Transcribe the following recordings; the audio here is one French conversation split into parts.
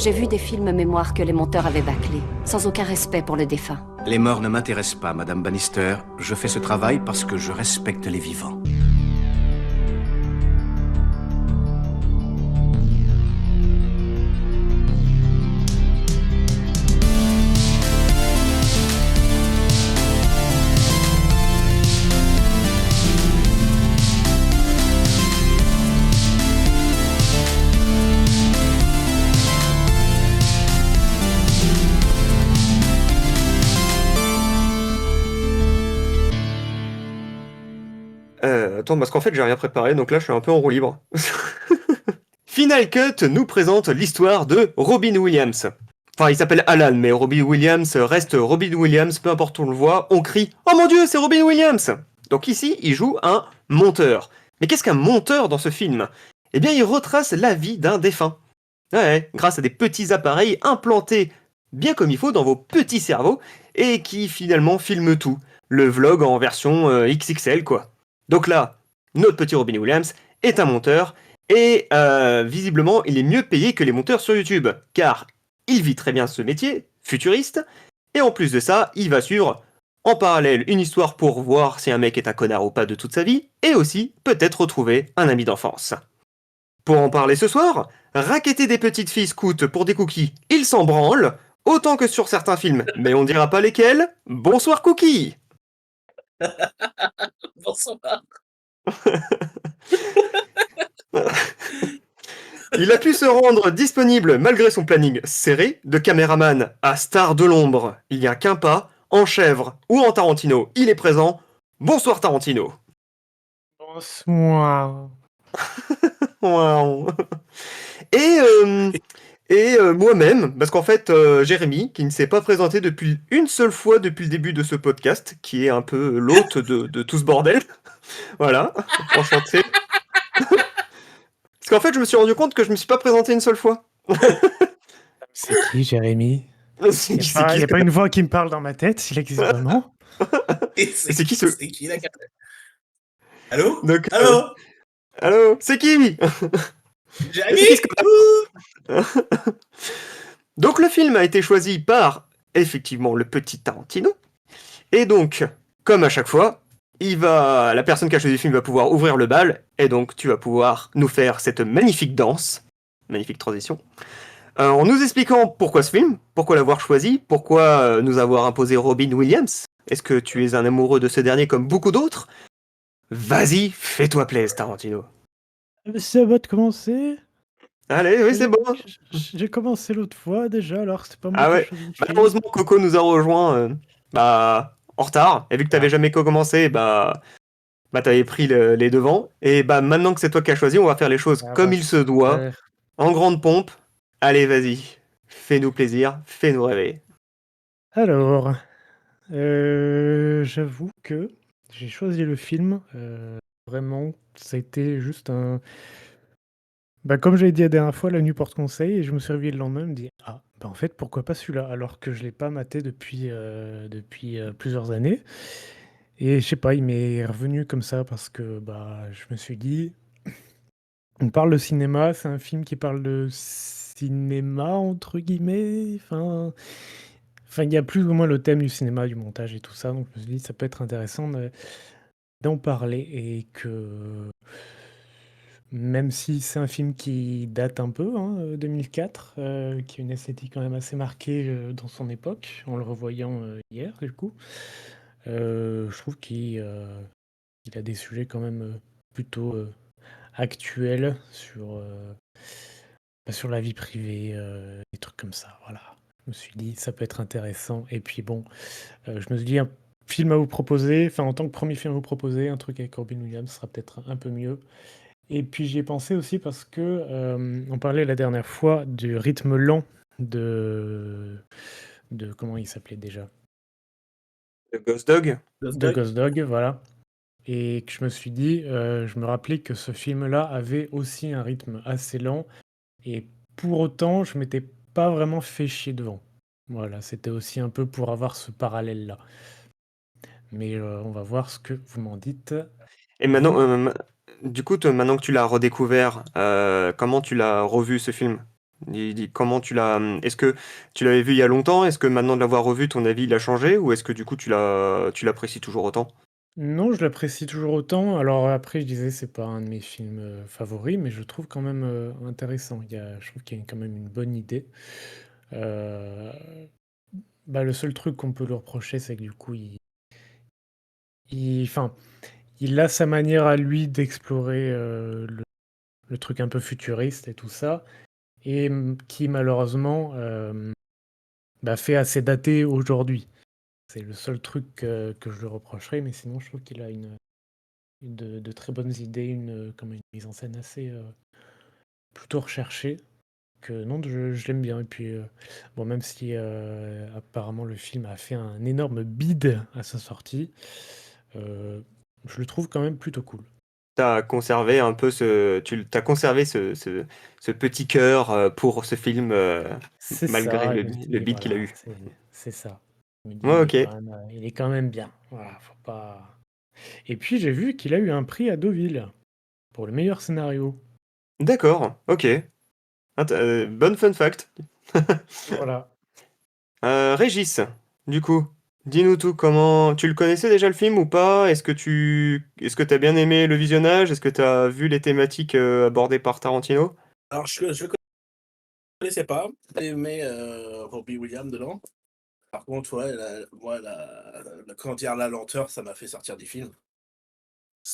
J'ai vu des films mémoires que les monteurs avaient bâclés, sans aucun respect pour le défunt. Les morts ne m'intéressent pas, Madame Bannister. Je fais ce travail parce que je respecte les vivants. Attends, parce qu'en fait, j'ai rien préparé, donc là, je suis un peu en roue libre. Final Cut nous présente l'histoire de Robin Williams. Enfin, il s'appelle Alan, mais Robin Williams reste Robin Williams, peu importe où on le voit, on crie « Oh mon Dieu, c'est Robin Williams !» Donc ici, il joue un monteur. Mais qu'est-ce qu'un monteur dans ce film? Eh bien, il retrace la vie d'un défunt. Ouais, grâce à des petits appareils implantés bien comme il faut dans vos petits cerveaux, et qui finalement filment tout. Le vlog en version XXL, quoi. Donc là, notre petit Robin Williams est un monteur, et visiblement, il est mieux payé que les monteurs sur YouTube, car il vit très bien ce métier, futuriste, et en plus de ça, il va suivre en parallèle une histoire pour voir si un mec est un connard ou pas de toute sa vie, et aussi peut-être retrouver un ami d'enfance. Pour en parler ce soir, racketter des petites filles scouts pour des cookies, il s'en branle, autant que sur certains films, mais on dira pas lesquels. Bonsoir Cookie. Bonsoir. Il a pu se rendre disponible malgré son planning serré de caméraman à star de l'ombre. Il n'y a qu'un pas, en chèvre ou en Tarantino, il est présent. Bonsoir Tarantino. Bonsoir. Wow. Moi-même, parce qu'en fait, Jérémy, qui ne s'est pas présenté depuis une seule fois depuis le début de ce podcast, qui est un peu l'hôte de tout ce bordel. Voilà, enchanté. Parce qu'en fait, je me suis rendu compte que je me suis pas présenté une seule fois. C'est qui, Jérémy? C'est Il n'y a pas une voix qui me parle dans ma tête, il existe vraiment. Et c'est qui ce... C'est qui la carte? Allô? Donc, Allô? allô? C'est qui? Jérémy? Donc le film a été choisi par, effectivement, le petit Tarantino. Et donc, comme à chaque fois, la personne qui a choisi le film va pouvoir ouvrir le bal, et donc tu vas pouvoir nous faire cette magnifique danse, magnifique transition, en nous expliquant pourquoi ce film, pourquoi l'avoir choisi, pourquoi nous avoir imposé Robin Williams. Est-ce que tu es un amoureux de ce dernier comme beaucoup d'autres? Vas-y, fais-toi plaisir, Tarantino. Ça va de commencer? Allez, oui, c'est bon. J'ai commencé l'autre fois déjà, alors c'est pas moi Ah qui ai ouais, choisi le film. malheureusement Coco nous a rejoint en retard, et vu que t'avais jamais commencé, t'avais pris les devants, et maintenant que c'est toi qui as choisi, on va faire les choses comme il se doit, en grande pompe. Allez, vas-y, fais-nous plaisir, fais-nous rêver. Alors, j'avoue que j'ai choisi le film, vraiment, ça a été juste un... comme j'avais dit la dernière fois, la nuit porte conseil, et je me suis réveillé le lendemain et me dit ah, en fait, pourquoi pas celui-là, alors que je l'ai pas maté depuis plusieurs années. Et je sais pas, il m'est revenu comme ça parce que je me suis dit, on parle de cinéma, c'est un film qui parle de cinéma entre guillemets, il y a plus ou moins le thème du cinéma, du montage et tout ça, donc je me suis dit ça peut être intéressant d'en parler, et que même si c'est un film qui date un peu, 2004, qui a une esthétique quand même assez marquée dans son époque, en le revoyant hier du coup, je trouve qu'il a des sujets quand même plutôt actuels sur la vie privée, des trucs comme ça, voilà. Je me suis dit, ça peut être intéressant. Et puis bon, je me suis dit, un film à vous proposer, en tant que premier film à vous proposer, un truc avec Robin Williams sera peut-être un peu mieux. Et puis j'y ai pensé aussi parce que on parlait la dernière fois du rythme lent de comment il s'appelait déjà? The Ghost Dog. De Ghost Dog, voilà. Et que je me suis dit, je me rappelais que ce film-là avait aussi un rythme assez lent, et pour autant, je m'étais pas vraiment fait chier devant. Voilà, c'était aussi un peu pour avoir ce parallèle-là. Mais on va voir ce que vous m'en dites. Et maintenant, du coup, maintenant que tu l'as redécouvert, comment tu l'as revu ce film? Comment tu l'as... Est-ce que tu l'avais vu il y a longtemps? Est-ce que maintenant de l'avoir revu, ton avis il a changé? Ou est-ce que du coup tu l'apprécies toujours autant? Non, je l'apprécie toujours autant. Alors après, je disais, c'est pas un de mes films favoris, mais je trouve quand même intéressant. Je trouve qu'il y a quand même une bonne idée. Euh, Bah, le seul truc qu'on peut lui reprocher, c'est que du coup, enfin, il a sa manière à lui d'explorer le truc un peu futuriste et tout ça, et qui malheureusement bah, fait assez daté aujourd'hui. C'est le seul truc que je lui reprocherais, mais sinon, je trouve qu'il a de très bonnes idées, comme une mise en scène assez plutôt recherchée. Que non, je l'aime bien. Et puis, bon, même si apparemment le film a fait un énorme bide à sa sortie, je le trouve quand même plutôt cool. T'as conservé un peu t'as conservé ce petit cœur pour ce film C'est malgré ça, je me le dis, beat qu'il a voilà, eu. c'est ça. Je me dis, Ouais, ok. il est quand même bien. Voilà, faut pas. Et puis j'ai vu qu'il a eu un prix à Deauville pour le meilleur scénario. D'accord, ok. Bonne fun fact. Voilà. Régis, du coup, dis-nous tout, comment... Tu le connaissais déjà le film ou pas? Est-ce que t'as bien aimé le visionnage? Est-ce que t'as vu les thématiques abordées par Tarantino? Alors, je le connaissais pas, j'ai aimé Robbie Williams dedans. Par contre, ouais, comment dire, la lenteur, ça m'a fait sortir du film.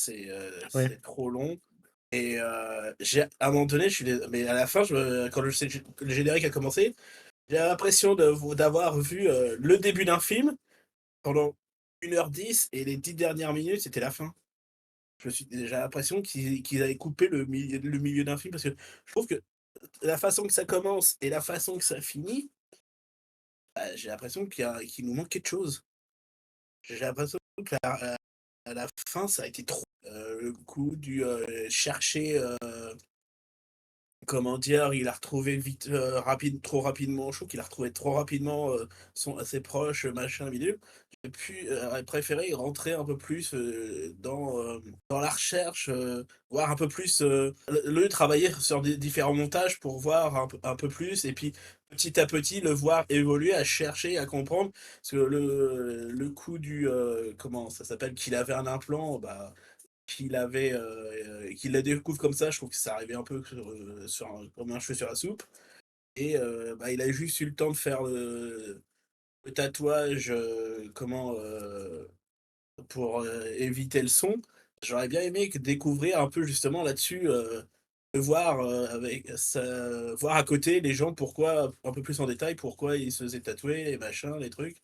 Ouais. C'est trop long. Et à un moment donné, mais à la fin, quand le générique a commencé, j'ai l'impression d'avoir vu le début d'un film pendant 1h10 et les 10 dernières minutes, c'était la fin. J'ai l'impression qu'ils avaient coupé le milieu d'un film parce que je trouve que la façon que ça commence et la façon que ça finit, bah, j'ai l'impression qu'il nous manque quelque chose. J'ai l'impression qu'à la fin, ça a été trop. Le coup du chercher, comment dire, il a retrouvé vite, trop rapidement, je trouve qu'il a retrouvé trop rapidement ses proches, machin, bidule. J'aurais préféré rentrer un peu plus dans la recherche, voir un peu plus, travailler sur des différents montages pour voir un peu plus, et puis petit à petit le voir évoluer, à chercher, à comprendre. Parce que le coup comment ça s'appelle, qu'il avait un implant, bah, qu'il la découvre comme ça, je trouve que ça arrivait un peu comme un cheveu sur la soupe. Et bah, il a juste eu le temps de faire le tatouage, pour éviter le son. J'aurais bien aimé découvrir un peu justement là-dessus, de voir, voir à côté les gens, pourquoi, un peu plus en détail, pourquoi ils se faisaient tatouer, les machins, les trucs.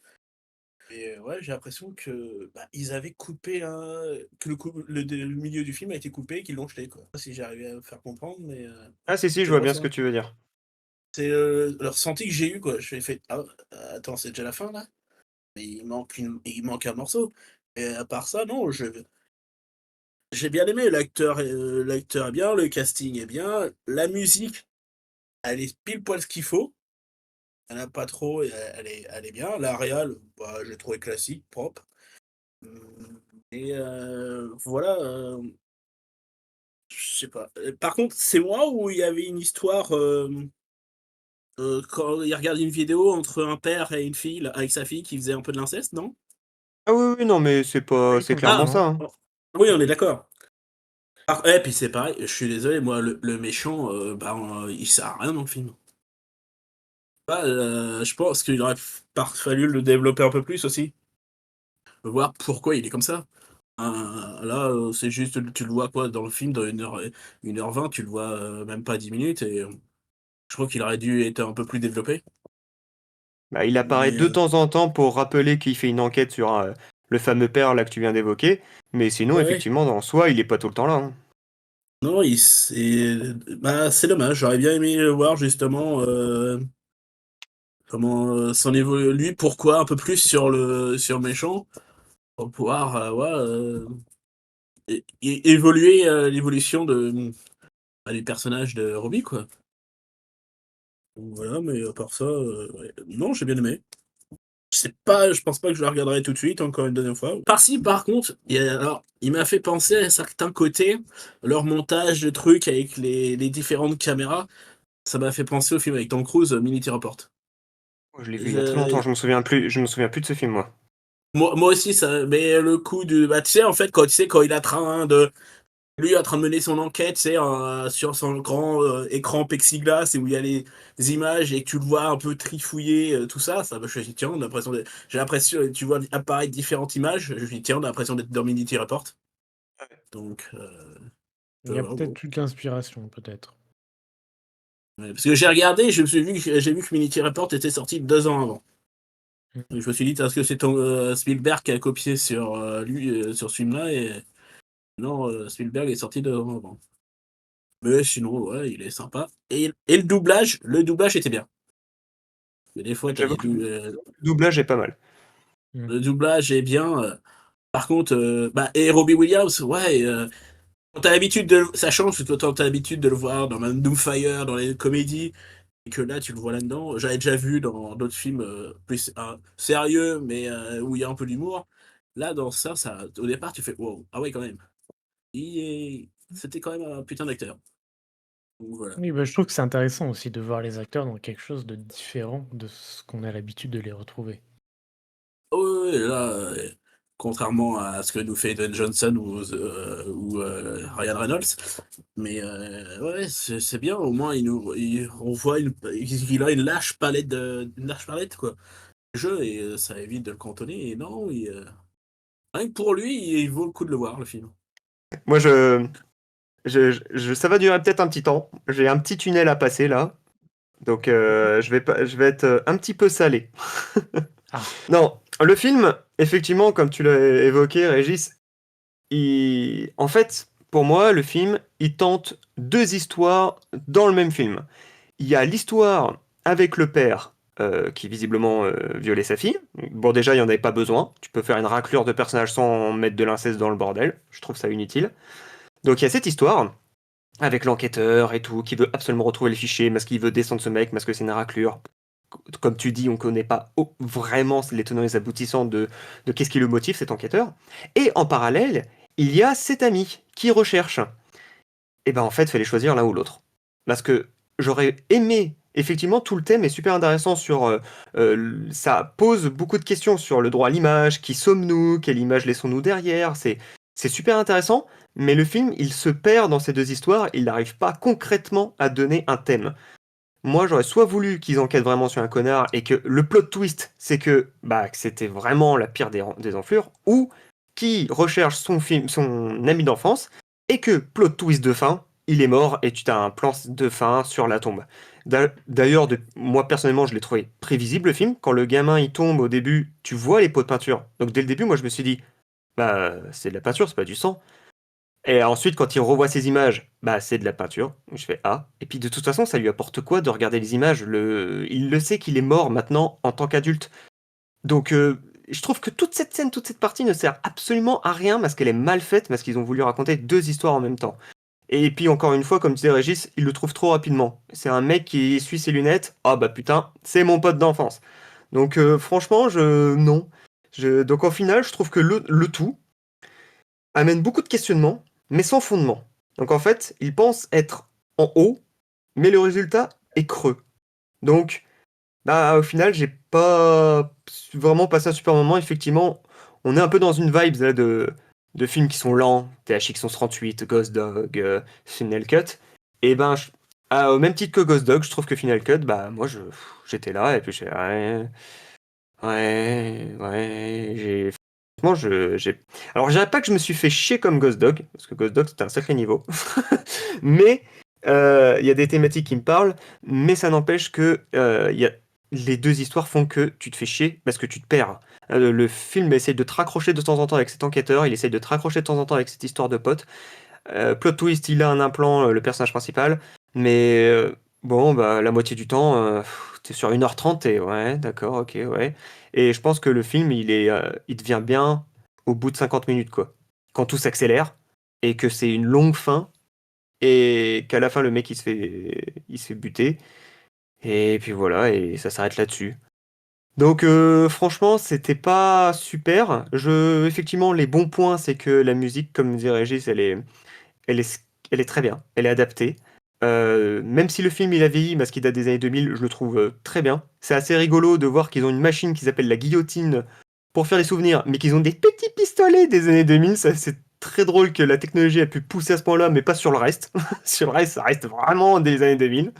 Et ouais, j'ai l'impression que, bah, ils avaient coupé que le milieu du film a été coupé et qu'ils l'ont jeté, quoi. Je sais pas si j'ai arrivé à me faire comprendre, mais Ah si, je c'est vois vraiment bien ce ça. que tu veux dire. C'est le ressenti que j'ai eu, quoi. Je fait: «Ah, attends, c'est déjà la fin, là? Mais il manque un morceau». Et à part ça, non, j'ai bien aimé. L'acteur est bien, le casting est bien, la musique, elle est pile poil ce qu'il faut. Elle a pas trop, et elle est bien. La réal, bah, je l'ai trouvé classique, propre. Mmh, et voilà, je sais pas. Par contre, c'est moi ou il y avait une histoire, quand il regardait une vidéo entre un père et une fille, là, avec sa fille qui faisait un peu de l'inceste, non? Ah oui, oui, non, mais Oui, c'est clairement Ah! complètement. ça, hein. Oh, oui, on est d'accord. Puis c'est pareil, je suis désolé, moi, le méchant, bah, il sert à rien dans le film. Bah, je pense qu'il aurait fallu le développer un peu plus aussi. Voir pourquoi il est comme ça. Là, c'est juste, tu le vois quoi dans le film, dans 1h20, tu le vois même pas 10 minutes, et je crois qu'il aurait dû être un peu plus développé. Bah, il apparaît Mais de temps en temps pour rappeler qu'il fait une enquête sur le fameux père là que tu viens d'évoquer, mais sinon, ouais, effectivement, en soi, il est pas tout le temps là, hein. non, c'est dommage. J'aurais bien aimé le voir justement, comment s'en évolue, lui, pourquoi un peu plus sur le méchant, pour pouvoir ouais, évoluer, l'évolution du personnage de Robbie, quoi. Donc voilà, mais à part ça, ouais, non, j'ai bien aimé. Je pense pas que je la regarderai tout de suite, encore une deuxième fois. Par-ci, par contre, il m'a fait penser à certains côtés, leur montage de trucs avec les différentes caméras. Ça m'a fait penser au film avec Tom Cruise, Minority Report. Je l'ai vu il y a très longtemps, Je- je me souviens plus de ce film, moi. moi aussi, ça, mais le coup du, bah, tu sais, en fait, quand il est en train de, lui, en train de mener son enquête, tu sais, sur son grand écran plexiglas, et où il y a les images et que tu le vois un peu trifouiller, tout ça, je me suis dit, tiens, j'ai l'impression, tu vois apparaître différentes images, je me suis dit, tiens, on a l'impression d'être dans Minority Report. Donc, Il y a bon. peut-être toute l'inspiration, peut-être. Ouais, parce que j'ai regardé, j'ai vu que Minority Report était sorti 2 ans avant. Mm. Et je me suis dit, est-ce que c'est ton Spielberg qui a copié sur lui, sur ce film-là, et non, Spielberg est sorti 2 ans avant. Mais sinon, ouais, il est sympa. Et le doublage était bien. Mais des fois, J'avoue que le doublage est pas mal. le doublage est bien. Par contre, bah, et Robbie Williams, ouais, quand t'as l'habitude ça change, parce que quand t'as l'habitude de le voir dans Man Doomfire, dans les comédies, et que là, tu le vois là-dedans. J'avais déjà vu dans d'autres films plus sérieux, mais où il y a un peu d'humour. Là, dans ça, au départ, tu fais wow, ah ouais, quand même. C'était quand même un putain d'acteur. Donc voilà. Oui, bah, je trouve que c'est intéressant aussi de voir les acteurs dans quelque chose de différent de ce qu'on a l'habitude de les retrouver. Oh, ouais, là, contrairement à ce que nous fait Dwayne Johnson ou Ryan Reynolds, mais ouais, c'est bien, au moins on voit qu'il a une large palette quoi, de jeu, et ça évite de le cantonner, et non, rien que pour lui, il vaut le coup de le voir, le film. Moi, ça va durer peut-être un petit temps. J'ai un petit tunnel à passer là. Donc, je vais être un petit peu salé. Ah, Non, le film, effectivement, comme tu l'as évoqué, Régis, en fait, pour moi, le film, il tente deux histoires dans le même film. Il y a l'histoire avec le père qui visiblement violait sa fille. Bon, déjà, il n'y en avait pas besoin. Tu peux faire une raclure de personnages sans mettre de l'inceste dans le bordel. Je trouve ça inutile. Donc, il y a cette histoire avec l'enquêteur et tout, qui veut absolument retrouver les fichiers, parce qu'il veut descendre ce mec, parce que c'est une raclure. Comme tu dis, on connaît pas vraiment les tenants et les aboutissants de qu'est-ce qui le motive, cet enquêteur. Et en parallèle, il y a cet ami qui recherche. Et ben en fait, fallait choisir l'un ou l'autre. Parce que j'aurais aimé, effectivement, tout le thème est super intéressant sur... ça pose beaucoup de questions sur le droit à l'image, qui sommes-nous, quelle image laissons-nous derrière, c'est super intéressant, mais le film, il se perd dans ces deux histoires, il n'arrive pas concrètement à donner un thème. Moi, j'aurais soit voulu qu'ils enquêtent vraiment sur un connard et que le plot twist, c'est que bah que c'était vraiment la pire des enflures, ou qui recherche son ami d'enfance et que plot twist de fin, il est mort et tu as un plan de fin sur la tombe. D'ailleurs, moi personnellement, je l'ai trouvé prévisible le film. Quand le gamin il tombe au début, tu vois les pots de peinture. Donc dès le début, moi je me suis dit, bah c'est de la peinture, c'est pas du sang. Et ensuite, quand il revoit ces images, bah c'est de la peinture. Je fais ah. Et puis de toute façon, ça lui apporte quoi de regarder les images? Il le sait qu'il est mort maintenant en tant qu'adulte. Donc je trouve que toute cette scène, toute cette partie ne sert absolument à rien parce qu'elle est mal faite, parce qu'ils ont voulu raconter deux histoires en même temps. Et puis encore une fois, comme disait Régis, il le trouve trop rapidement. C'est un mec qui essuie ses lunettes. Ah bah putain, c'est mon pote d'enfance. Donc franchement, non. Donc en final, je trouve que le tout amène beaucoup de questionnements, mais sans fondement. Donc en fait, il pense être en haut, mais le résultat est creux. Donc, bah au final, j'ai pas vraiment passé un super moment. Effectivement, on est un peu dans une vibe là, de films qui sont lents, THX 1138, Ghost Dog, Final Cut. Et ben, au même titre que Ghost Dog, je trouve que Final Cut, bah moi j'étais là et puis j'ai ouais, ouais, franchement, alors, je dirais pas que je me suis fait chier comme Ghost Dog, parce que Ghost Dog, c'était un sacré niveau. Mais, il y a des thématiques qui me parlent, mais ça n'empêche que les deux histoires font que tu te fais chier parce que tu te perds. Le film essaye de te raccrocher de temps en temps avec cet enquêteur, il essaye de te raccrocher de temps en temps avec cette histoire de pote. Plot twist, il a un implant, le personnage principal, mais bon, bah, la moitié du temps, t'es sur 1h30 et ouais, d'accord, ok, ouais. Et je pense que le film, il devient bien au bout de 50 minutes, quoi. Quand tout s'accélère et que c'est une longue fin et qu'à la fin, le mec, il se fait buter. Et puis voilà, et ça s'arrête là-dessus. Donc franchement, c'était pas super. Effectivement, les bons points, c'est que la musique, comme disait Régis, elle est, elle est très bien. Elle est adaptée. Même si le film il a vieilli parce qu'il date des années 2000, je le trouve très bien. C'est assez rigolo de voir qu'ils ont une machine qui s'appelle la guillotine pour faire les souvenirs, mais qu'ils ont des petits pistolets des années 2000. C'est très drôle que la technologie a pu pousser à ce point-là, mais pas sur le reste. Sur le reste, ça reste vraiment des années 2000.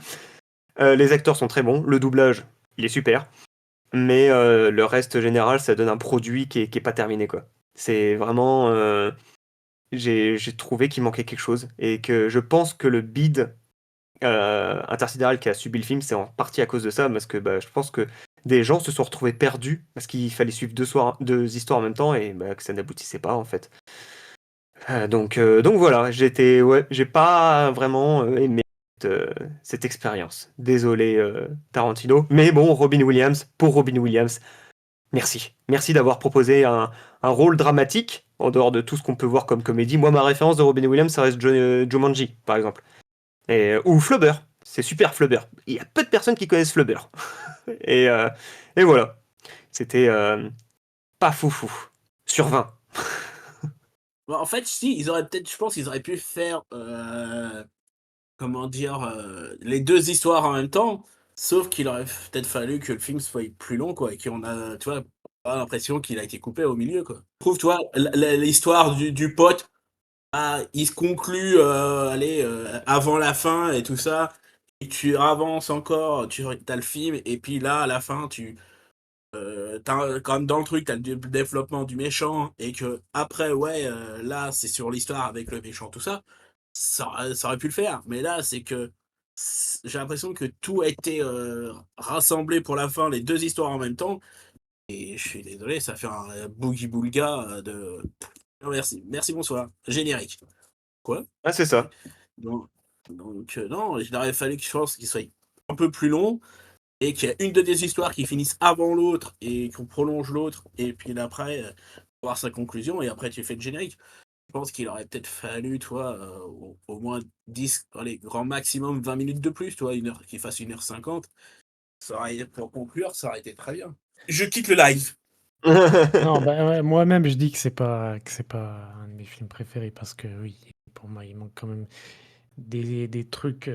Les acteurs sont très bons, le doublage, il est super. Mais le reste général, ça donne un produit qui est pas terminé, quoi. C'est vraiment... j'ai trouvé qu'il manquait quelque chose. Et que je pense que le bid intersidéral qui a subi le film, c'est en partie à cause de ça, parce que je pense que des gens se sont retrouvés perdus, parce qu'il fallait suivre deux histoires en même temps, et que ça n'aboutissait pas, en fait. Donc voilà, j'ai pas vraiment aimé cette expérience. Désolé Tarantino, mais bon, Robin Williams, pour Robin Williams, merci. Merci d'avoir proposé un rôle dramatique, en dehors de tout ce qu'on peut voir comme comédie. Moi, ma référence de Robin Williams, ça reste Jumanji, par exemple. Ou Flubber, c'est super Flubber. Il y a peu de personnes qui connaissent Flubber. et, euh, et voilà, c'était pas foufou. Sur 20. Bon, en fait, si, ils auraient peut-être, je pense qu'ils auraient pu faire, comment dire, les deux histoires en même temps, sauf qu'il aurait peut-être fallu que le film soit plus long, quoi, et qu'on a, tu vois, pas l'impression qu'il a été coupé au milieu, quoi. Je trouve, tu vois, l'histoire du pote, il se conclut, allez, avant la fin et tout ça, et tu avances encore, tu as le film, et puis là, à la fin, quand même dans le truc, t'as le développement du méchant, et que après, ouais, là, c'est sur l'histoire avec le méchant, tout ça, ça aurait pu le faire. Mais là, c'est que j'ai l'impression que tout a été rassemblé pour la fin, les deux histoires en même temps, et je suis désolé, ça fait un boogie boulga de. Non, merci, merci, bonsoir. Générique. Quoi? Ah, c'est ça. Non, il aurait fallu que je pense qu'il soit un peu plus long et qu'il y a une de des histoires qui finissent avant l'autre et qu'on prolonge l'autre, et puis après, voir sa conclusion, et après tu fais le générique. Je pense qu'il aurait peut-être fallu, toi, au moins 10, allez, grand maximum 20 minutes de plus, toi, qu'il fasse 1h50. Pour conclure, ça aurait été très bien. Je quitte le live. Non, ouais, moi-même, je dis que c'est pas un de mes films préférés parce que oui, pour moi, il manque quand même des trucs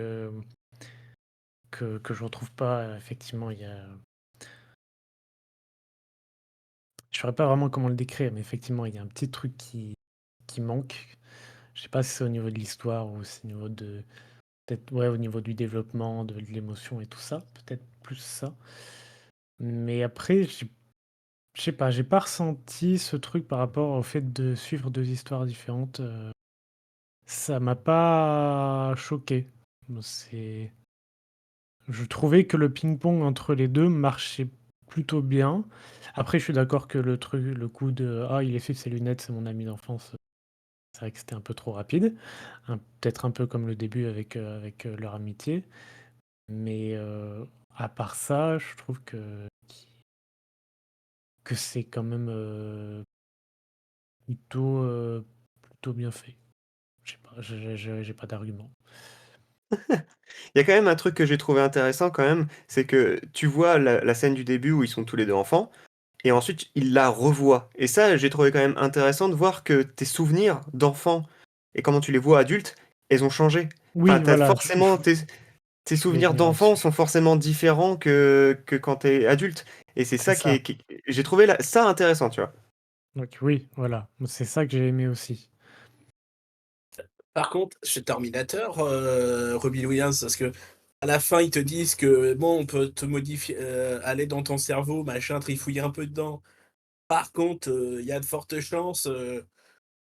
que je retrouve pas. Effectivement, il y a. Je saurais pas vraiment comment le décrire, mais effectivement, il y a un petit truc qui manque. Je sais pas si c'est au niveau de l'histoire ou c'est au niveau de peut-être ouais, au niveau du développement, de l'émotion et tout ça, peut-être plus ça. Mais après, je sais pas, j'ai pas ressenti ce truc par rapport au fait de suivre 2 histoires différentes, ça m'a pas choqué. C'est Je trouvais que le ping-pong entre les 2 marchait plutôt bien. Après, je suis d'accord que le coup de: «Ah, il efface ses lunettes, c'est mon ami d'enfance», c'est vrai que c'était un peu trop rapide. Peut-être un peu comme le début leur amitié. Mais, à part ça, je trouve que c'est quand même, plutôt, plutôt bien fait. Je sais pas, j'ai pas d'argument. Il y a quand même un truc que j'ai trouvé intéressant quand même, c'est que tu vois la scène du début où ils sont tous les deux enfants, et ensuite ils la revoient. Et ça, j'ai trouvé quand même intéressant de voir que tes souvenirs d'enfant et comment tu les vois adultes, elles ont changé. Enfin, Oui, t'as voilà, forcément tes je voulais souvenirs venir d'enfant là-dessus. sont forcément différents que quand t'es adulte. Et c'est C'est ça ça. j'ai trouvé ça intéressant, tu vois. Donc oui, voilà, c'est ça que j'ai aimé aussi. Par contre, chez Terminator, Robin Williams, parce que à la fin, ils te disent que bon, on peut te modifier, aller dans ton cerveau, machin, trifouiller un peu dedans. Par contre, il y a de fortes chances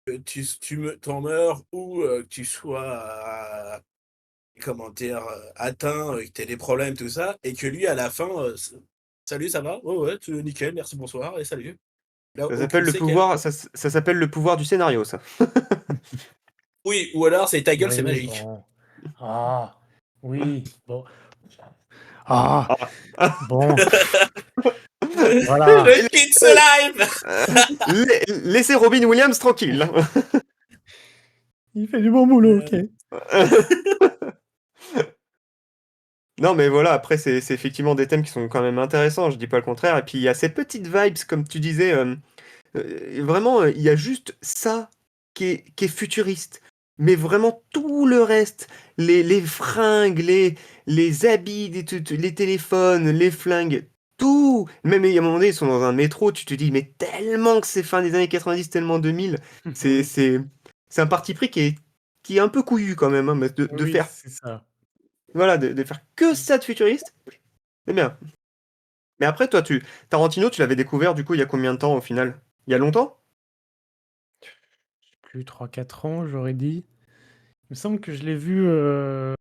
que t'en meurs, ou que tu sois, comment dire, atteint, que tu aies des problèmes, tout ça, et que lui, à la fin, salut, ça va? Ouais, ouais, nickel, merci, bonsoir, et salut. Il a Ça s'appelle aucune le séquelle. pouvoir, ça s'appelle le pouvoir du scénario, ça. Oui, ou alors c'est ta gueule, c'est Oui, magique. bon. Ah! Oui, bon. Ah! Ah. Bon, voilà. Je quitte ce live. Laissez Robin Williams tranquille, hein. Il fait du bon boulot, OK. Non, mais voilà, après, c'est effectivement des thèmes qui sont quand même intéressants, je dis pas le contraire. Et puis, il y a ces petites vibes, comme tu disais, vraiment, il y a juste ça qui est futuriste. Mais vraiment tout le reste, les fringues, les habits, les téléphones, les flingues, tout. Même il y a un moment donné, ils sont dans un métro, tu te dis, mais tellement que c'est fin des années 90, tellement 2000. C'est, Oui, c'est, c'est un parti pris qui est un peu couillu quand même, hein, mais de oui, faire, c'est ça. voilà, de faire que ça de futuriste. C'est bien. Mais après, toi, Tarantino, tu l'avais découvert du coup il y a combien de temps au final? Il y a longtemps? Plus 3 4 ans, j'aurais dit. Il me semble que je l'ai vu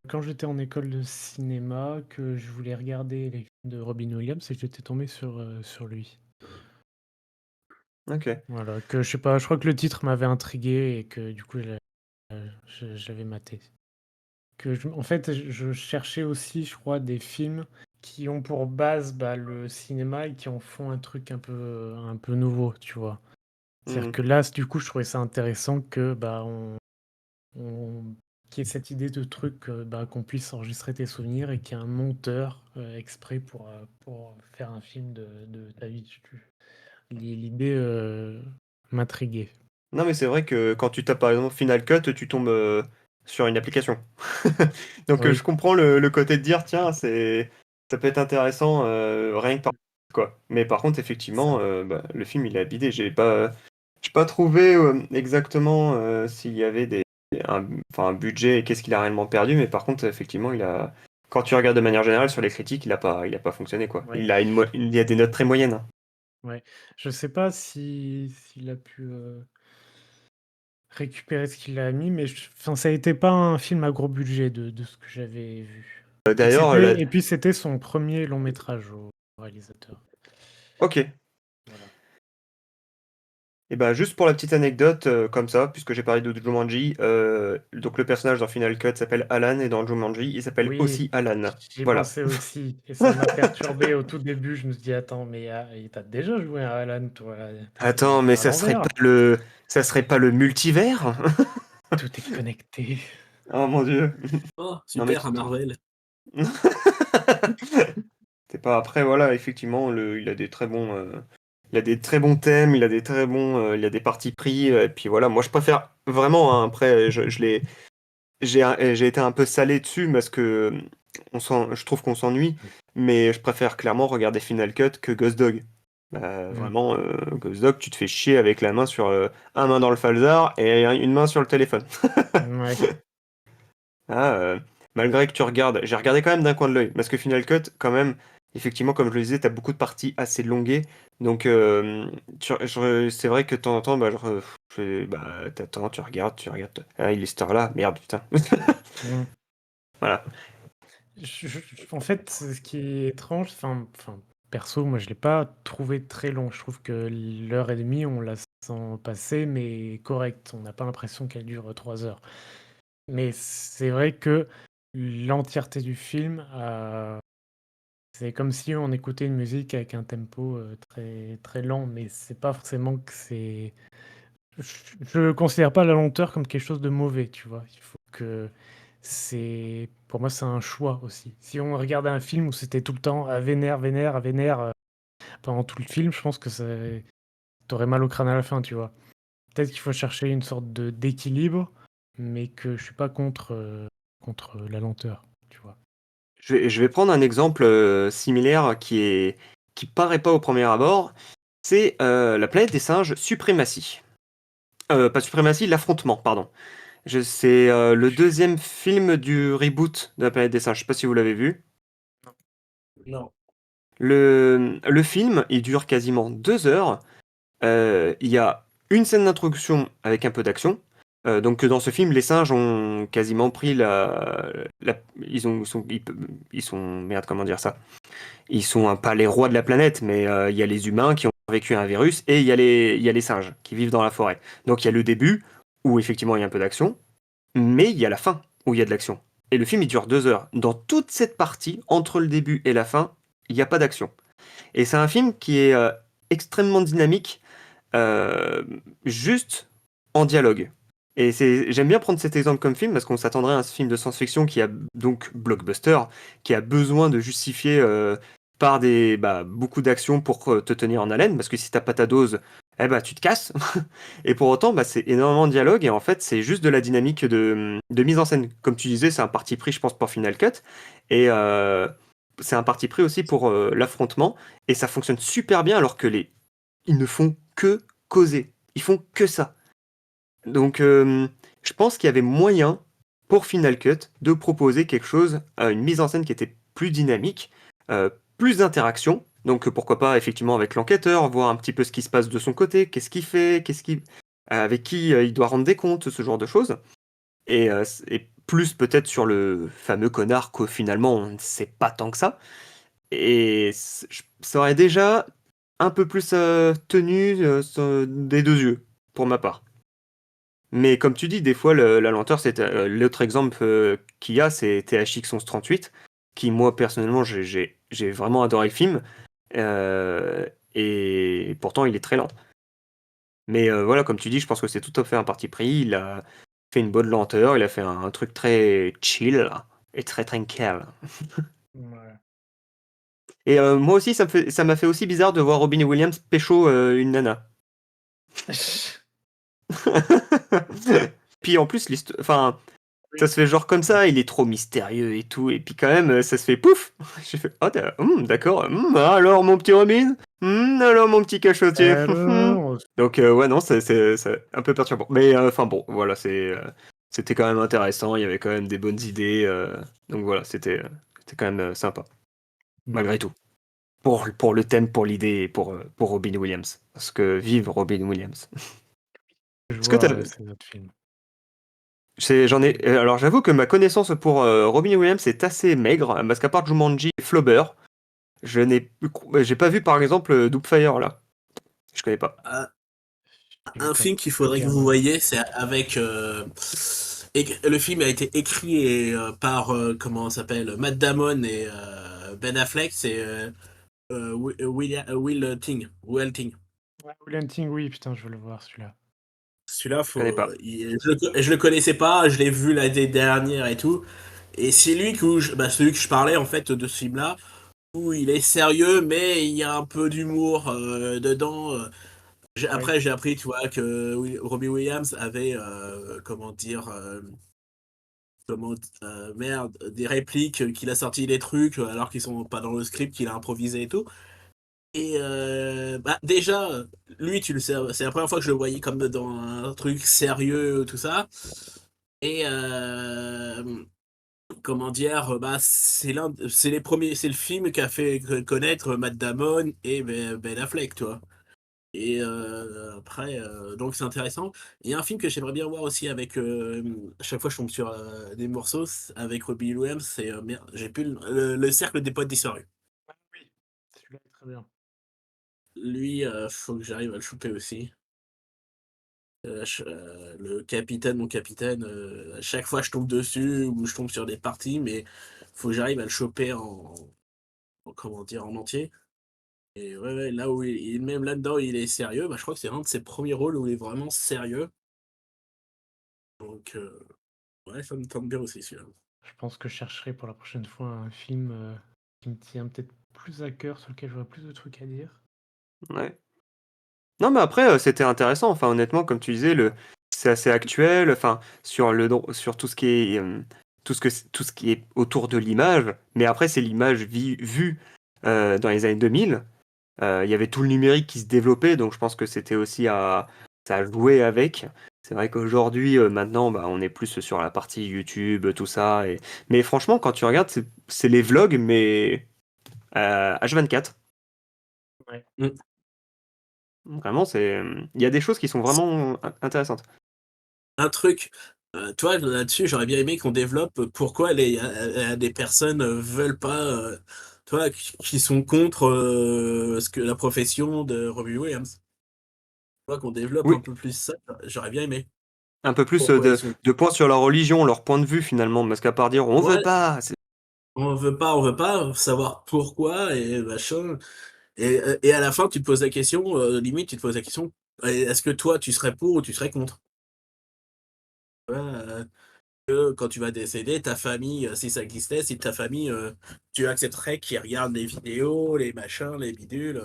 quand j'étais en école de cinéma, que je voulais regarder les films de Robin Williams et j'étais tombé sur lui. Ok. Voilà, que je sais pas, je crois que le titre m'avait intrigué et que du coup je l'avais maté. En fait, je cherchais aussi, je crois, des films qui ont pour base bah, le cinéma et qui en font un truc un peu nouveau, tu vois. C'est-à-dire Hmm. que là, du coup, je trouvais ça intéressant que bah, on- qu'il y ait cette idée de truc, bah, qu'on puisse enregistrer tes souvenirs et qu'il y ait un monteur exprès pour faire un film de ta vie. L'idée m'intriguait. Non, mais c'est vrai que quand tu tapes par exemple Final Cut, tu tombes sur une application. Donc je Oui, comprends le côté de dire, tiens, ça peut être intéressant rien que par quoi. Mais par contre, effectivement, ça. bah, le film il est bidé. J'ai pas trouvé exactement s'il y avait enfin, un budget et qu'est-ce qu'il a réellement perdu. Mais par contre, effectivement, quand tu regardes de manière générale sur les critiques, il a pas fonctionné quoi. Ouais, Il y a des notes très moyennes, hein. ouais. Je sais pas s'il a pu récupérer ce qu'il a mis, mais enfin, ça a été pas un film à gros budget de ce que j'avais vu. D'ailleurs, Et puis c'était son premier long métrage au réalisateur. ok. Voilà. Et ben juste pour la petite anecdote, comme ça, puisque j'ai parlé de Jumanji, donc le personnage dans Final Cut s'appelle Alan et dans Jumanji, il s'appelle Oui, aussi Alan. j'y Voilà. pensais aussi. Et ça m'a perturbé au tout début. Je me suis dit, attends, mais t'as déjà joué à Alan, toi. T'essayes de Attends, mais faire à l'envers. ça serait pas le multivers? Tout est connecté. Oh mon Dieu. Oh, Non mais super, à Marvel. c'est pas après voilà, effectivement, il a des très bons thèmes, il a des très bons, il a des partis pris, et puis voilà, moi je préfère vraiment, hein, après j'ai été un peu salé dessus parce que je trouve qu'on s'ennuie, mais je préfère clairement regarder Final Cut que Ghost Dog. Mm. Vraiment, Ghost Dog, tu te fais chier avec la main un main dans le falzar et une main sur le téléphone. Ouais. Ah, malgré que tu regardes, j'ai regardé quand même d'un coin de l'œil, parce que Final Cut, quand même, effectivement, comme je le disais, t'as beaucoup de parties assez longuées, donc c'est vrai que de temps en temps, bah, t'attends, tu regardes, ah, il est cette heure-là, merde, putain. Mm. Voilà. En fait, ce qui est étrange, perso, moi je l'ai pas trouvé très long. Je trouve que l'heure et demie, on la sent passer, mais correct. On n'a pas l'impression qu'elle dure 3 heures. Mais c'est vrai que l'entièreté du film, c'est comme si on écoutait une musique avec un tempo très, très lent, mais c'est pas forcément que c'est. Je considère pas la lenteur comme quelque chose de mauvais, tu vois. Il faut que pour moi, c'est un choix aussi. Si on regardait un film où c'était tout le temps à vénère, vénère, à vénère pendant tout le film, je pense que t'aurais mal au crâne à la fin, tu vois. Peut-être qu'il faut chercher une sorte de d'équilibre, mais que je suis pas contre la lenteur, tu vois. Je vais prendre un exemple similaire qui paraît pas au premier abord, c'est La planète des singes, Suprématie. Pas Suprématie, L'affrontement, pardon. C'est le deuxième film du reboot de La planète des singes, je sais pas si vous l'avez vu. Non. Le film, il dure quasiment 2 heures. Il y a une scène d'introduction avec un peu d'action. Donc dans ce film, les singes ont quasiment pris ils sont, merde, comment dire ça? Ils sont pas les rois de la planète, mais il y a les humains qui ont vécu un virus et il y a les singes qui vivent dans la forêt. Donc il y a le début où effectivement il y a un peu d'action, mais il y a la fin où il y a de l'action. Et le film il dure 2 heures. Dans toute cette partie, entre le début et la fin, il n'y a pas d'action. Et c'est un film qui est extrêmement dynamique, euh, juste en dialogue. Et j'aime bien prendre cet exemple comme film parce qu'on s'attendrait à un film de science-fiction qui a donc blockbuster, qui a besoin de justifier par beaucoup d'actions pour te tenir en haleine. Parce que si t'as pas ta dose, eh bah, tu te casses. Et pour autant, bah, c'est énormément de dialogue et en fait, c'est juste de la dynamique de mise en scène. Comme tu disais, c'est un parti pris, je pense, pour Final Cut. Et c'est un parti pris aussi pour l'affrontement. Et ça fonctionne super bien alors que ils ne font que causer. Ils font que ça. Donc, je pense qu'il y avait moyen pour Final Cut de proposer quelque chose, une mise en scène qui était plus dynamique, plus d'interaction. Donc, pourquoi pas effectivement avec l'enquêteur, voir un petit peu ce qui se passe de son côté, qu'est-ce qu'il fait, avec qui il doit rendre des comptes, ce genre de choses. Et plus peut-être sur le fameux connard que finalement on ne sait pas tant que ça. Et ça aurait déjà un peu plus tenu des deux yeux, pour ma part. Mais comme tu dis, des fois, la lenteur, c'est l'autre exemple qu'il y a, c'est THX 1138, qui moi personnellement, j'ai vraiment adoré le film, et pourtant il est très lent. Mais voilà, comme tu dis, je pense que c'est tout à fait un parti pris. Il a fait une bonne lenteur, il a fait un truc très chill et très tranquille. Ouais. Et moi aussi, ça m'a fait aussi bizarre de voir Robin Williams pécho une nana. Puis en plus, enfin, ça se fait genre comme ça, il est trop mystérieux et tout, et puis quand même, ça se fait pouf. J'ai fait, oh d'accord, alors mon petit Robin. Alors mon petit cachotier. Alors, Donc ouais, non, c'est un peu perturbant. Mais enfin bon, voilà, c'était quand même intéressant, il y avait quand même des bonnes idées, donc voilà, c'était quand même sympa, malgré tout. Pour le thème, pour l'idée, et pour Robin Williams. Parce que vive Robin Williams. je Est-ce que vois t'as, ces autres films. alors j'avoue que ma connaissance pour Robin Williams est assez maigre, parce qu'à part Jumanji et Flubber, j'ai pas vu par exemple Doubtfire là. Je connais pas. Ah, J'ai vu un plein de film qu'il faudrait trucs, que hein, vous moi. voyez, c'est avec. Le film a été écrit par comment on s'appelle, Matt Damon et Ben Affleck. C'est Will Ting. Ouais, Will Hunting, oui, putain, je veux le voir celui-là. Celui-là, Je connais pas. je le connaissais pas, je l'ai vu l'année dernière et tout. Et c'est lui celui que je parlais en fait de ce film-là, où il est sérieux, mais il y a un peu d'humour dedans. Oui, Après, j'ai appris, tu vois, que Robbie Williams avait, comment dire, merde, des répliques qu'il a sorti des trucs alors qu'ils sont pas dans le script, qu'il a improvisé et tout. Et bah, déjà, lui, tu le sais, c'est la première fois que je le voyais comme dans un truc sérieux, tout ça. Et comment dire, bah, c'est les premiers, c'est le film qui a fait connaître Matt Damon et Ben Affleck, tu vois. Et après, donc c'est intéressant. Il y a un film que j'aimerais bien voir aussi avec. À chaque fois, je tombe sur des morceaux avec Robbie Williams. C'est merde, j'ai plus le cercle des potes disparus. oui, celui-là est très bien. Lui, faut que j'arrive à le choper aussi. Le capitaine, mon capitaine, à chaque fois je tombe dessus ou je tombe sur des parties, mais faut que j'arrive à le choper comment dire, en entier. Et ouais, ouais, là où même là-dedans, il est sérieux, bah, je crois que c'est un de ses premiers rôles où il est vraiment sérieux. Donc, ouais, ça me tente bien aussi celui-là. Je pense que je chercherai pour la prochaine fois un film qui me tient peut-être plus à cœur, sur lequel j'aurai plus de trucs à dire. Ouais. Non, mais après, c'était intéressant. Enfin, honnêtement, comme tu disais, c'est assez actuel. Enfin, sur tout ce qui est, tout ce qui est autour de l'image. Mais après, c'est l'image vue dans les années 2000. Il y avait tout le numérique qui se développait, donc je pense que c'était aussi ça a joué avec. C'est vrai qu'aujourd'hui, maintenant, bah, on est plus sur la partie YouTube, tout ça. Mais franchement, quand tu regardes, c'est les vlogs, mais H24. Ouais. Mm. Vraiment, il y a des choses qui sont vraiment intéressantes. Un truc, toi, là-dessus, j'aurais bien aimé qu'on développe pourquoi des personnes veulent pas, toi, qui sont contre la profession de Robbie Williams. Tu vois, qu'on développe un Oui, peu plus ça, j'aurais bien aimé. un peu plus Pourquoi ils sont. de points sur leur religion, leur point de vue finalement, parce qu'à part dire on veut Ouais, pas. on veut pas savoir pourquoi et machin. Et à la fin, tu te poses la question, limite, tu te poses la question, est-ce que toi, tu serais pour ou tu serais contre? Ouais, que quand tu vas décéder, ta famille, si ça existait, si ta famille, tu accepterais qu'ils regardent les vidéos, les machins, les bidules,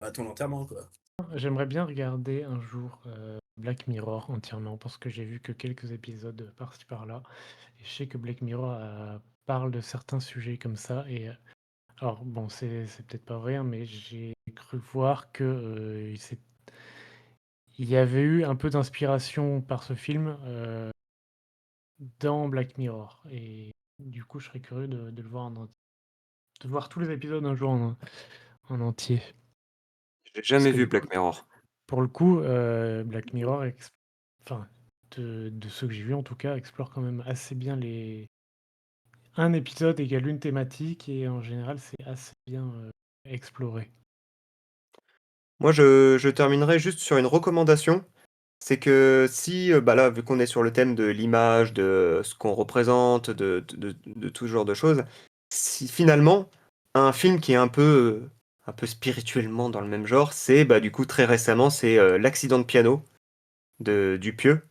à ton enterrement, quoi. J'aimerais bien regarder un jour Black Mirror entièrement parce que j'ai vu que quelques épisodes par-ci par-là. Et je sais que Black Mirror parle de certains sujets comme ça. Et alors, bon, c'est peut-être pas vrai, hein, mais j'ai cru voir que il y avait eu un peu d'inspiration par ce film dans Black Mirror. Et du coup, je serais curieux de le voir de voir tous les épisodes un jour en entier. J'ai Parce jamais que vu du coup, Black Mirror. pour le coup, Black Mirror, enfin, de ceux que j'ai vus en tout cas, explore quand même assez bien les. Un épisode égale une thématique et en général, c'est assez bien exploré. Moi, je terminerai juste sur une recommandation. C'est que si, bah là, vu qu'on est sur le thème de l'image, de ce qu'on représente, de tout ce genre de choses, si finalement, un film qui est un peu spirituellement dans le même genre, c'est bah, du coup très récemment, c'est L'accident de piano de Dupieux,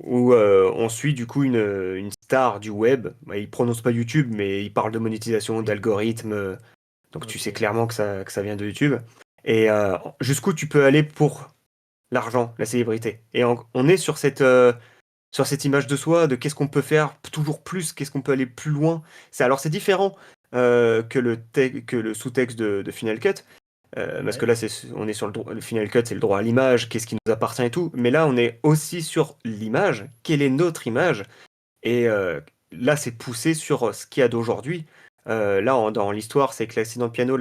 où on suit du coup une star du web. Bah, il prononce pas YouTube, mais il parle de monétisation, Oui. d'algorithmes, donc tu sais Ok. clairement que ça vient de YouTube. Et jusqu'où tu peux aller pour l'argent, la célébrité. Et on est sur cette image de soi, de qu'est-ce qu'on peut faire toujours plus, qu'est-ce qu'on peut aller plus loin. Alors c'est différent que le sous-texte de Final Cut, parce que Ouais. là on est sur le Final Cut, c'est le droit à l'image, qu'est-ce qui nous appartient et tout. Mais là on est aussi sur l'image, quelle est notre image. Et là c'est poussé sur ce qu'il y a d'aujourd'hui. Dans l'histoire, c'est que l'accident de piano,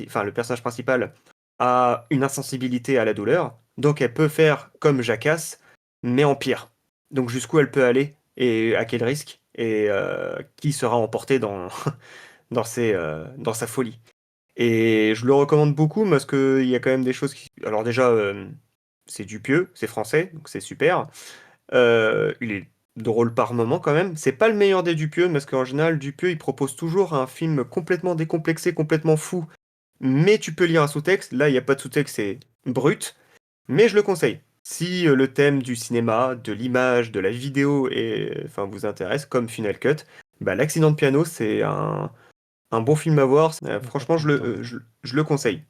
enfin le personnage principal a une insensibilité à la douleur, donc elle peut faire comme Jacasse, mais en pire. Donc jusqu'où elle peut aller et à quel risque et qui sera emporté dans sa folie. Et je le recommande beaucoup parce qu'il y a quand même des choses qui. Alors déjà, c'est Dupieux, c'est français, donc c'est super. Il est drôle par moment quand même. C'est pas le meilleur des Dupieux parce qu'en général, Dupieux il propose toujours un film complètement décomplexé, complètement fou. Mais tu peux lire un sous-texte. Là, il n'y a pas de sous-texte, c'est brut. Mais je le conseille. Si le thème du cinéma, de l'image, de la vidéo enfin, vous intéresse, comme Final Cut, bah, L'accident de piano, c'est un bon film à voir. Ça Franchement, tente. je le conseille.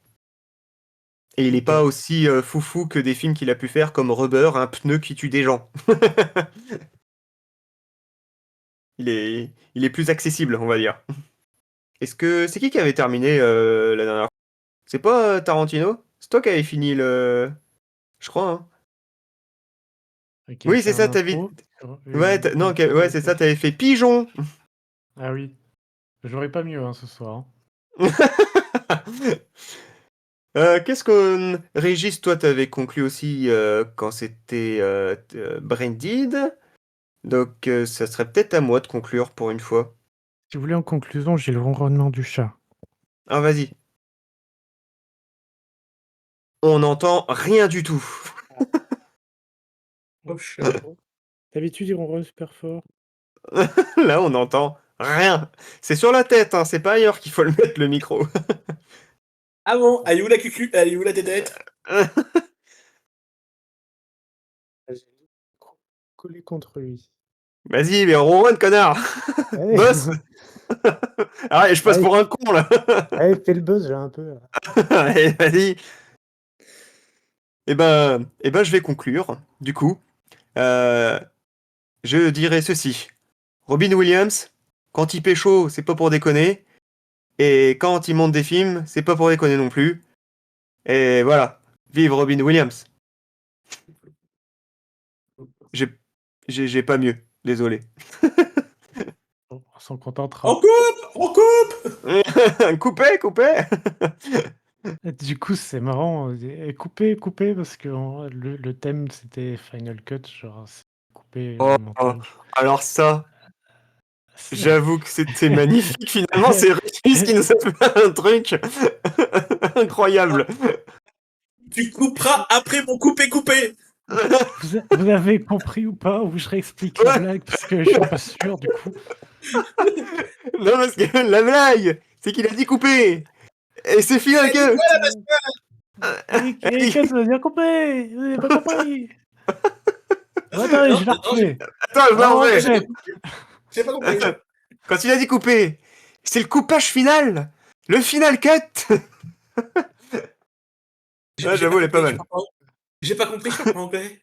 Et il n'est Ok. pas aussi foufou que des films qu'il a pu faire comme Rubber, un pneu qui tue des gens. Il est plus accessible, on va dire. Est-ce que c'est qui avait terminé la dernière fois? C'est pas Tarantino? C'est toi qui avais fini le. Je crois, hein. Ok, Oui, c'est faire ça, l'intro sur Ouais, non, ouais, c'est ça, t'avais fait Pigeon! Ah oui, j'aurais pas mieux hein, ce soir, hein. Qu'est-ce que Régis, toi, t'avais conclu aussi quand c'était Branded. Donc, ça serait peut-être à moi de conclure pour une fois. Si vous voulez, en conclusion, j'ai le ronronnement du chat. Ah, vas-y. On n'entend rien du tout. Oh, chat. D'habitude, il ronronne super fort. Là, on n'entend rien. C'est sur la tête, hein, c'est pas ailleurs qu'il faut le mettre, le micro. Ah bon, elle est où la cucu? Elle est où la tétette? J'ai collé contre lui. Vas-y, mais ronronne, connard! Allez, Boss! Ah, je passe allez, pour un con, là! allez, fais le buzz, j'ai un peu. Allez, vas-y! Eh ben, je vais conclure, du coup. Euh, je dirais ceci. Robin Williams, quand il pécho, c'est pas pour déconner. Et quand il monte des films, c'est pas pour déconner non plus. Et voilà. Vive Robin Williams. J'ai, j'ai pas mieux. Désolé. On s'en contentera. On coupe! On coupe! Coupé, coupé. Du coup, c'est marrant. Coupé, coupé, parce que le thème, c'était Final Cut. Genre, c'est coupé Oh, le montage. alors ça, j'avoue que c'était magnifique. Finalement, c'est Régis qui nous a fait un truc incroyable. Tu couperas après mon coupé-coupé! Vous avez compris ou pas? Ou je réexplique la Ouais. blague parce que je suis pas sûr du coup. Non, parce que la blague, c'est qu'il a dit coupé. Et c'est Final Cut. Et qu'est-ce que ça veut dire couper? Vous avez pas compris? Attendez, Non, je la non, refais. Attends, je Alors, on l'en répète. j'ai pas compris. Quand il a dit couper, c'est le coupage final. Le final cut. Ouais, j'avoue, elle est pas mal. J'ai pas compris, je parle pas anglais.